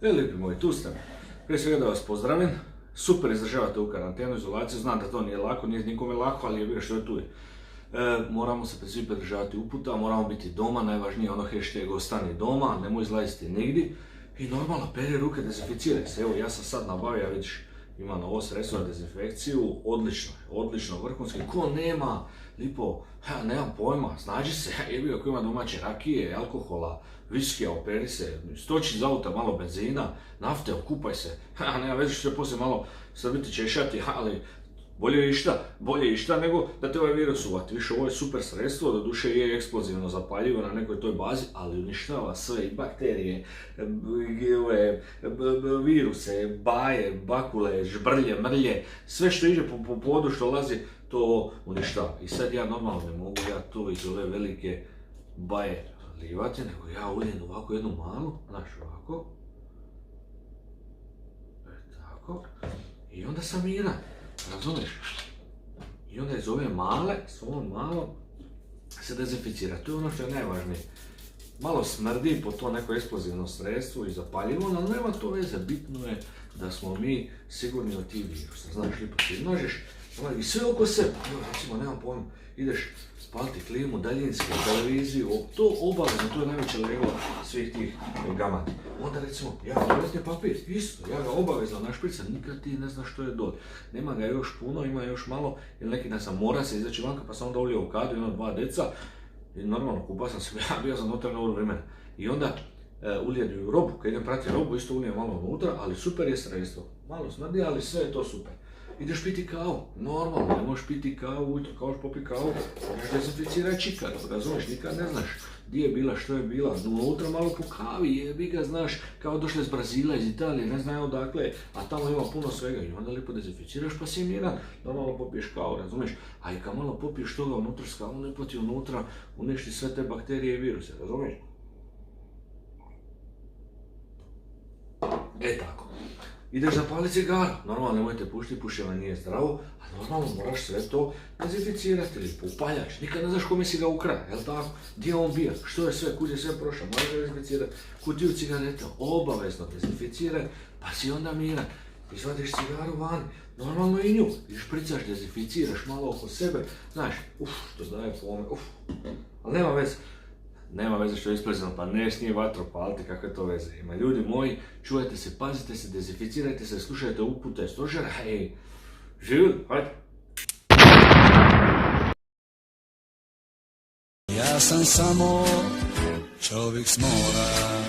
Lijepi moji, tu ste. Prije svega da vas pozdravim. Super izdržavate u karantenu, izolaciju. Znam da to nije lako, nije nikome lako, ali je bilo što je tu je. Moramo se svi pridržavati uputa, moramo biti doma, najvažnije ono hashtag ostani doma, nemoj izlaziti nigdje. I normalno, peri ruke, dezinficiraj se. Evo, ja sam sad nabavio, vidiš, ima novo sredstvo na dezinfekciju, odlično, vrhunski. Ko nema, lipo, nemam pojma, snađi se, jebi ako ima domaće rakije, alkohola, viskija, operi se, stoči iz auta malo benzina, nafte, okupaj se, nema veze što će poslije malo srbiti češati, ali bolje išta nego da te ovaj virus uvati. Više, ovo je super sredstvo, doduše je eksplozivno zapaljivo na nekoj toj bazi, ali uništava sve i bakterije, viruse, baje, bakule, žbrlje, mrlje, sve što iđe po podu, što lazi, to uništava. I sad ja normalno ne mogu to iz ove velike baje livati, nego ja uljem ovako jednu malu, znaš ovako, tako, i onda sam miran. Razumiješ? I onda iz ove male, s ovom malom, se dezinficira. To je ono što je najvažnije. Malo smrdi po to neko eksplozivno sredstvo i zapaljivo, ali nema to veze. Bitno je da smo mi sigurni od tih virusa. Znaš li, pa ti možeš i sve oko sebe, recimo, nemam pojma, ideš spaliti klimu, daljinski, televiziju, to obavezno, to je najveća legla svih tih gamati. Onda recimo, ja toaletni papir, isto, ja ga obavezno našpricam, nikad ti ne znaš što je dole. Nema ga još puno, ima još malo, jer neki dan sam mora se izaći vanka, pa sam onda ulio u kadu, jedno 2 deca, i normalno kupao sam se, ja bio sam unutra na ovo vremena. I onda ulijeduju robu, kad idem prati robu, isto ulijem malo unutra, ali super je sredstvo. Malo smrdi, ali sve je to super. Ideš piti kavu, normalno, ne možeš piti kavu ujutro, kao što popi kavu, možeš dezinficirati čikaru, razumiješ, nikad ne znaš gdje je bila, što je bila, unutra malo po kavi, jebi ga, znaš, kao došla iz Brazila, iz Italije, ne znaju odakle, a tamo ima puno svega i onda lijepo dezinficiraš pa si miran, normalno popiješ kavu, razumiješ, a i kad malo popiješ toga unutra s kavom, lijepo ti unutra uništi sve te bakterije i viruse, razumiješ? Tako. Ideš zapaliti cigaru, normalno nemojte pušiti, pušenje nije zdravo, a normalno moraš sve to dezinficirati ili upaljač, nikad ne znaš kome si ga ukrao, jel tako? Gdje je on bio, što je sve, kud je sve prošao, moraš ga dezinficirati, kutiju cigareta, obavezno dezinficiraj, pa si onda miran, izvadiš cigaru vani, normalno i nju, i špricaš, dezinficiraš malo oko sebe, znaš, što daje pome, ali nema veze. Nema veze što je isplezano, pa ne smije vatro paliti, kakve to veze ima. Ljudi moji, čuvajte se, pazite se, dezinficirajte se, slušajte upute stožera, hej, živjeli, hajde. Ja sam samo čovjek s mora.